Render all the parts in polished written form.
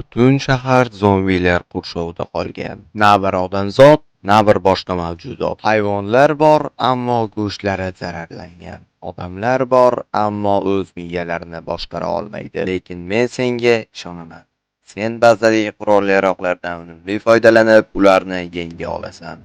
butun shahar zombilar qurshovida qolgan. Na bir odamzod, na bir boshqa mavjudot. Hayvonlar bor, ammo go'shtlari zararlangan. Odamlar bor, ammo o'z miyalarini boshqara olmaydi. Lekin men senga ishonaman. Sen ba'zidagi qurol-yarog'lardan unumli foydalanib, ularni yenga olasan.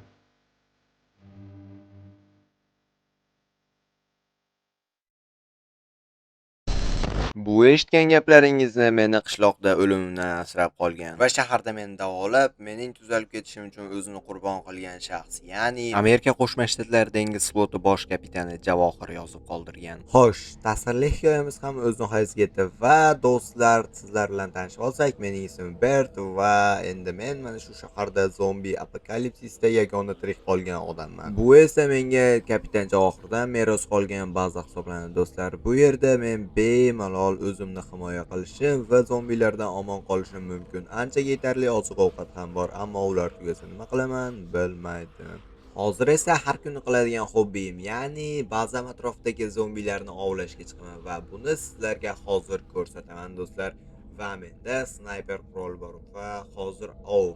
Bu eshitgan gaplaringizni meni qishloqda o'limimdan asrab qolgan va shaharda meni davolab, mening tuzalib ketishim uchun o'zini qurbon qilgan shaxs, ya'ni Amerika Qo'shma Shtatlar dengiz floti bosh kapitani Javohir yozib qoldirgan. Xo'sh, ta'sirli hikoyamiz ham o'z nihoyasiga yetdi va do'stlar, sizlar bilan tanishib olsak, mening ismim Bert va endi men mana shu shaharda zombi apokalipsisda yagona tirik qolgan odamman. Bu esa menga kapitan Javohirdan meros qolgan baza hisoblanadi do'stlar. Bu yerda men bemalol o'zimni himoya qilishim va zombilardan omon qolishim mumkin. Ancha yetarli oziq-ovqat ham bor, ammo ular tugasa nima qilaman bilmaydim. Hozir esa har kuni qiladigan hobbim, ya'ni bazam atrofidagi zombilarni ovlashga chiqaman va buni sizlarga hozir ko'rsataman do'stlar. Va menda snayper qurol bor va hozir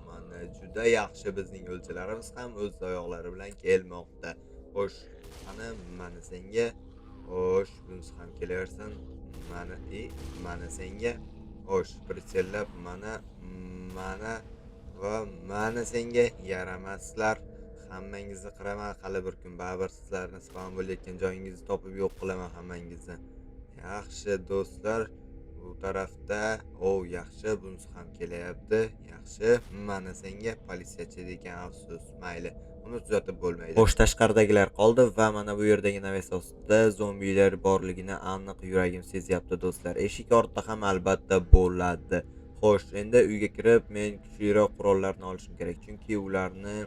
mana juda yaxshi bizning o'lchalarimiz ham o'z oyoqlari bilan kelmoqda. Xo'sh, mana senga. Xo'sh, bunisi ham kelaversin. Mana senga. Xo'sh, pritsellab mana va mana senga yaramaslar. Hammangizni qiraman, hali bir kun baribir sizlarni spam bo'layotgan joyingizni topib yo'q qilaman hammangizni. Yaxshi do'stlar, bu tarafda yaxshi, bunisi ham kelyapti. Yaxshi, mana senga politsiyachi degan afsus. Mayli, uni tuzatib bo'lmaydi. Xo'sh, tashqaridagilar qoldi va mana bu yerdagi navas ostida zombilar borligini aniq yuragim sezyapti do'stlar. Eshik ortida ham albatta bo'ladi. Xo'sh, endi uyga kirib men kuchliroq qurollarni olishim kerak, chunki ularni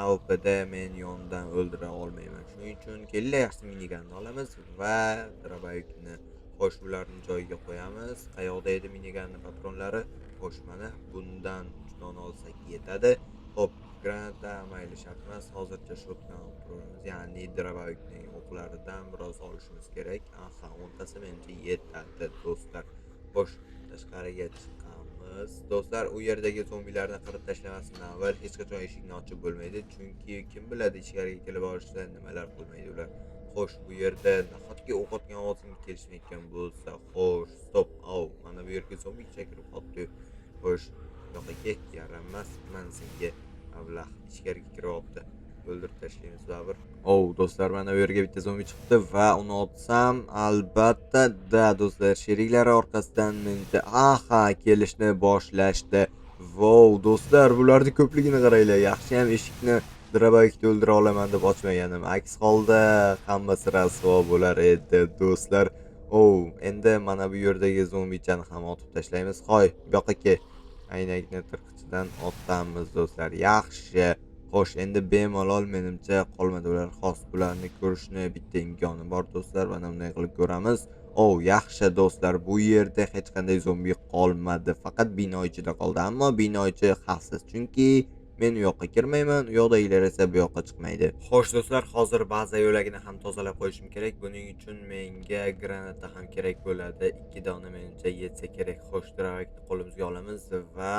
AWPda men yondan o'ldira olmayman. Shuning uchun kella yaxshi miniganni olamiz va dробовикni. Xo'sh, ularni joyiga qo'yamiz. Qayoqda edi miniganni patronlari? Xo'sh, mana bundan 3 dona olsak yetadi. Xo'p, granata mayli shart emas. Hozircha shotgun turamiz, ya'ni dробовикning o'qlaridan biroz olishimiz kerak. 10tasi menimcha yetadi do'stlar. Xo'sh, tashqariga chiqamiz. Do'stlar, u yerdagi zombilarni qirib tashlamasdan avval hech qachon eshikni ochib bo'lmaydi, chunki kim biladi ichkariga kelib olishsa nimalar qilmaydi ular. Xo'sh, bu yerda nahotki o'q otgan ovozimga kelishmayotgan bo'lsa, xo'sh, stop. Mana bu yerga zombi kirib qoldi. Xo'sh, yo'q yaramas, mana senga avlah ichkariga kiryapti. O'ldirib tashlaymiz baribir. Do'stlar, mana bu yerga bitta zombi chiqdi va uni otsam, albatta do'stlar, sheriklari orqasidan menda kelishni boshlashdi. Do'stlar, bularning ko'pligini qaranglar. Yaxshi ham eshikni dробовикni o'ldira olaman deb ochmaganim. Aks holda hammasi rasvo bo'lar edi do'stlar. Endi mana bu yerdagi zombichani ham otib tashlaymiz. Qo'y, bu yoqqa kel. Aynakni tirqichidan otamiz do'stlar. Yaxshi. Xo'sh, endi bemalol menimcha qolmadi ular. Xos, bularni ko'rishni bitta imkoni bor do'stlar. Mana bunday qilib ko'ramiz. Yaxshi do'stlar, bu yerda hech qanday zombi qolmadi. Faqat bino ichida qoldi, ammo bino ichi xavfsiz, chunki men u yoqqa kirmayman, u yoqdagilar esa bu yoqqa chiqmaydi. Xo'sh do'stlar, hozir baza yo'lagini ham tozalab qo'yishim kerak. Buning uchun menga granata ham kerak bo'ladi. 2 dona menimcha yetsa kerak. Xo'sh, dробовикni qo'limizga olamiz va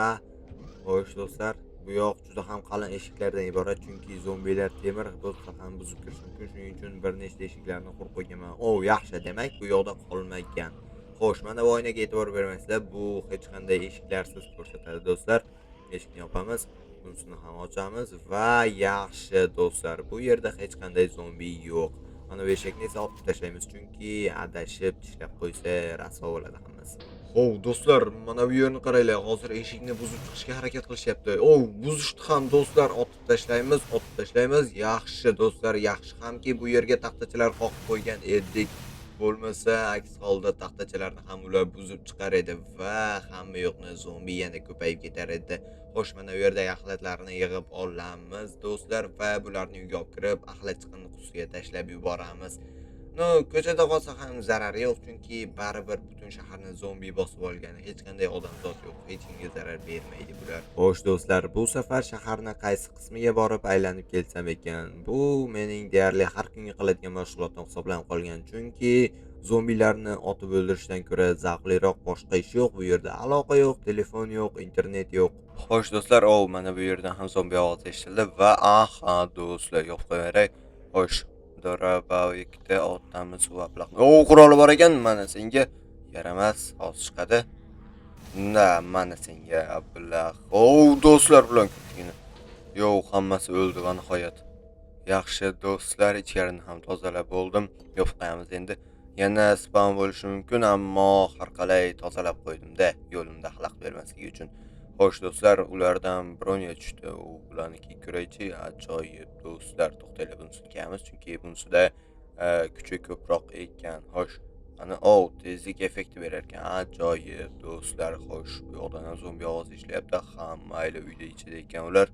xo'sh do'stlar, bu yoq juda ham qalin eshiklardan iborat, chunki zombilar temir bo'lsa ham buzib kirishi mumkin. Shuning uchun bir nechta eshiklarni qurib qo'yganman. Yaxshi, demak bu yoqda qolmagan. Xo'sh, mana bu oynaga e'tibor bermaysizlar, bu hech qanday eshiklarsiz ko'rsatadi do'stlar. Eshikni yopamiz, bunisini ham ochamiz va yaxshi do'stlar, bu yerda hech qanday zombi yo'q. Mana bu eshikni esa otib tashlaymiz, chunki adashib tishlab qo'ysa rasvo bo'ladi hammasi. Do'stlar, mana bu yerni qaranglar. Hozir eshikni buzib chiqishga harakat qilishyapti. Buzishdi ham do'stlar, otib tashlaymiz. Yaxshi do'stlar, yaxshi hamki bu yerga taxtachalar qoqib qo'ygan edik. Bo'lmasa, aks holda taxtachalarni ham ular buzib chiqar edi va hamma yo'qni zombi yana ko'payib ketar edi. Xo'sh, mana bu yerda axlatlarni yig'ib olamiz do'stlar va bularni uyga olib kirib, axlat chiqindi qutisiga tashlab yuboramiz. Ko'chada qolsa ham zarari yo'q, chunki baribir butun shaharni zombi bosib olgan. Hech qanday odamzod yo'q, hech kimga zarar bermaydi bular. Xo'sh do'stlar, bu safar shaharning qaysi qismiga borib aylanib kelsam ekan? Bu mening deyarli har kungi qiladigan mashg'ulotim hisoblanib qolgan, chunki Zombilarni otib o'ldirishdan ko'ra zavqliroq boshqa ish yo'q bu yerda. Aloqa yo'q, telefon yo'q, internet yo'q. Xo'sh do'stlar, mana bu yerdan ham zombi ovozi eshitildi va aha do'stlar, yo'q qo'yaveray. Xo'sh, Dorabavikda otamiz va ablaq. Quroli bor ekan, mana senga yaramas, hozir chiqadi. Mana senga ablaq. Do'stlar bilan ketgini. Yo'q, hammasi o'ldi va nihoyat. Yaxshi do'stlar, ichkarini ham tozalab bo'ldim. Yopib qo'yamiz endi. Yana spam bo'lishi mumkin, ammo har qalay tozalab qo'ydim-da, yo'limda xalaqit bermasligi uchun. Xo'sh do'stlar, ulardan bironya tushdi. U bularniki ko'raychi, ajoyib do'stlar. To'xtaylik, bunisini kiyamiz, chunki bunisida kuchi ko'proq ekan. Xo'sh, ana tezlik effekti berar ekan. Ajoyib do'stlar. Xo'sh, bu yoqdan ham zombi ovozi ishlayapti. Hammayli uyda ichida ekan ular.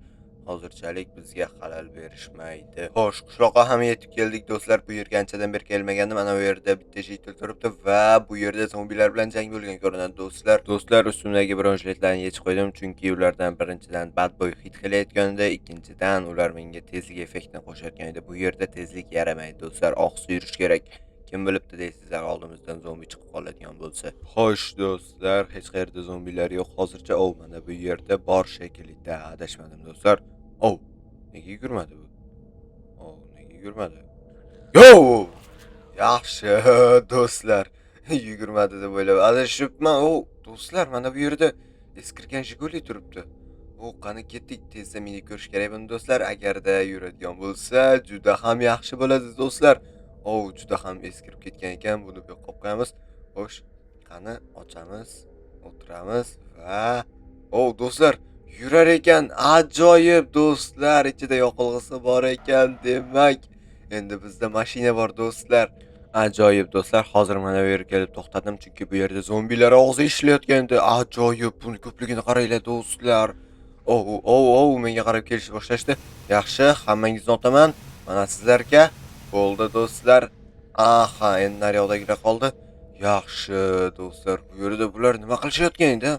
Hozirchalik bizga xalal berishmaydi. Xo'sh, qishloqqa ham yetib keldik do'stlar. Bu yerga anchadan beri kelmagandim. Mana bu yerda bitta jitel turibdi va bu yerda zombilar bilan jang bo'lgan ko'rinadi do'stlar. Do'stlar, ustimdagi bronzletlarni yechib qo'ydim, chunki ulardan birinchidan bad boy hit qilayotganda, ikkinchidan ular menga tezlik effektini qo'shayotgan edi. Bu yerda tezlik yaramaydi do'stlar. Oqsi yurish kerak. Kim bilibdi deysizlar, oldimizdan zombi chiqib qoladigan bo'lsa. Xo'sh do'stlar, hech qayerda zombilar yo'q hozircha. Mana bu yerda bor shekilli, adashmadim do'stlar. Nega yugurmadi bu? Nega yugurmadi? Yo! Yaxshi do'stlar. Yugurmadi deb o'ylab adashibman. Do'stlar, mana bu yerda eskirgan Jiguli turibdi. Qani ketdik, tezda meni ko'rish kerak buni do'stlar. Agarda yuradigan bo'lsa, juda ham yaxshi bo'ladi do'stlar. Juda ham eskirib ketgan ekan. Buni bu yoqqa qo'yamiz. Xo'sh, qani ochamiz, o'tiramiz va do'stlar, yurar ekan. Ajoyib do'stlar, ichida yoqilg'isi bor ekan. Demak, endi bizda mashina bor do'stlar. Ajoyib do'stlar, hozir mana bu yerga kelib to'xtadim, chunki bu yerda zombilar og'zi ishlayotgandi. Ajoyib, buni ko'pligini qaranglar do'stlar. Menga qarab kelishni boshlashdi. Yaxshi, hammangizni otaman. Mana sizlarga. Bo'ldi do'stlar. Endi naryoqdagilar qoldi. Yaxshi do'stlar, bu yerda bular nima qilishayotgan edi?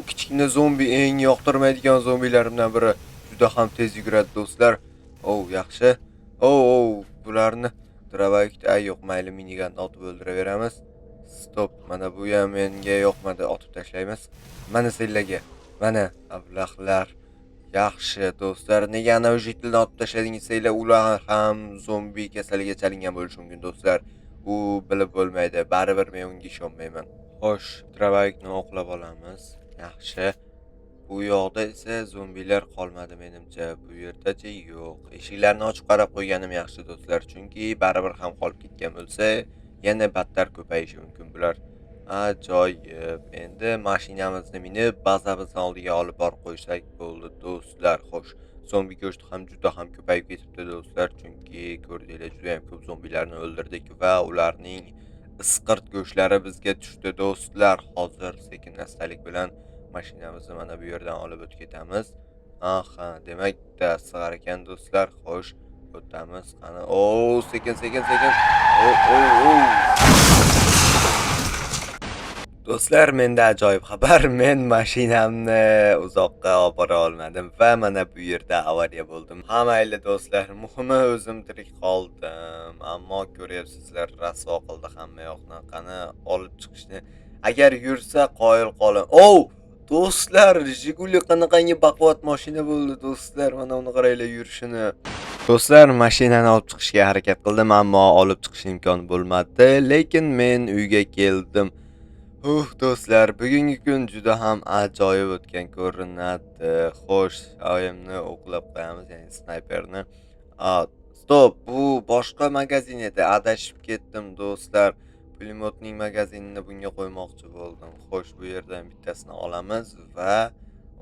Kichkina zombi eng yoqtirmaydigan zombilarimdan biri. Juda ham tez yuguradi do'stlar. Yaxshi. Bularni Dravakda yo'q, mayli, miniganni otib o'ldiraveramiz. Stop, mana bu ham menga yoqmadi, otib tashlaymiz. Mana senlarga. Mana ablaqlar. Yaxshi do'stlar, nega ana o'sha jitilni otib tashladingizlar, ular ham zombi kasaliga chalingan bo'lishi mumkin do'stlar. U bilib bo'lmaydi, baribir men unga ishonmayman. Xo'sh, Dravakni oqlab olamiz. Yaxshi. Bu yoqda esa zombilar qolmadi menimcha. Bu yerdachi yo'q. Eshiklarni ochib qarab qo'yganim yaxshi do'stlar, chunki baribir ham qolib ketgan bo'lsa, yana battar ko'payishi mumkin bular. Ajoyib. Endi mashinamizni minib, bazamizni oldiga olib borib qo'ysak bo'ldi do'stlar. Xo'sh, zombi go'shti ham juda ham ko'payib ketibdi do'stlar, chunki ko'rdinglar, juda ham ko'p zombilarni o'ldirdik va ularning isqirt go'shtlari bizga tushdi do'stlar. Hozir sekin-astalik bilan mashinamizni mana bu yerdan olib o'tib ketamiz. Demak, sig'ar ekan do'stlar. Xo'sh, o'tamiz. Qani, sekin. Do'stlar, menda ajoyib xabar. Men mashinamni uzoqqa olib bora olmadim va mana bu yerda avariya bo'ldim. Mayli do'stlar, muhimi o'zim tirik qoldim. Ammo ko'ryapsizlar, rasvo qildi hamma yoqni. Qani olib chiqishni. Agar yursa qoyil qolin. Do'stlar, Jiguli qanaqangi baquvvat mashina bo'ldi do'stlar. Mana uni qaranglar yurishini. Do'stlar, mashinani olib chiqishga harakat qildim, ammo olib chiqish imkoni bo'lmadi. Lekin men uyga keldim. Do'stlar, bugungi kun juda ham ajoyib o'tgan ko'rinadi. Xo'sh, oyimni o'qlab qo'yamiz, ya'ni snayperni. Stop, bu boshqa magazin edi. Adashib ketdim do'stlar. Pulemyotning magazinini bunga qo'ymoqchi bo'ldim. Xo'sh, bu yerdan bittasini olamiz va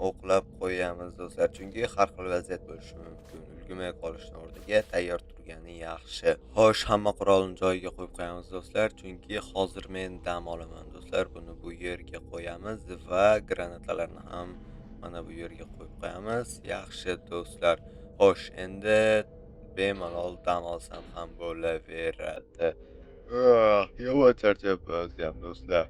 o'qlab qo'yamiz do'stlar, chunki har xil vaziyat bo'lishi mumkin. Ulgurmay qolishning o'rniga tayyor turgani yaxshi. Xo'sh, hamma qurolni joyiga qo'yib qo'yamiz do'stlar, chunki hozir men dam olaman do'stlar. Buni bu yerga qo'yamiz va granatalarni ham mana bu yerga qo'yib qo'yamiz. Yaxshi do'stlar. Xo'sh, endi bemalol dam olsam ham bo'laveradi. Yomon charchab qoldim do'stlar.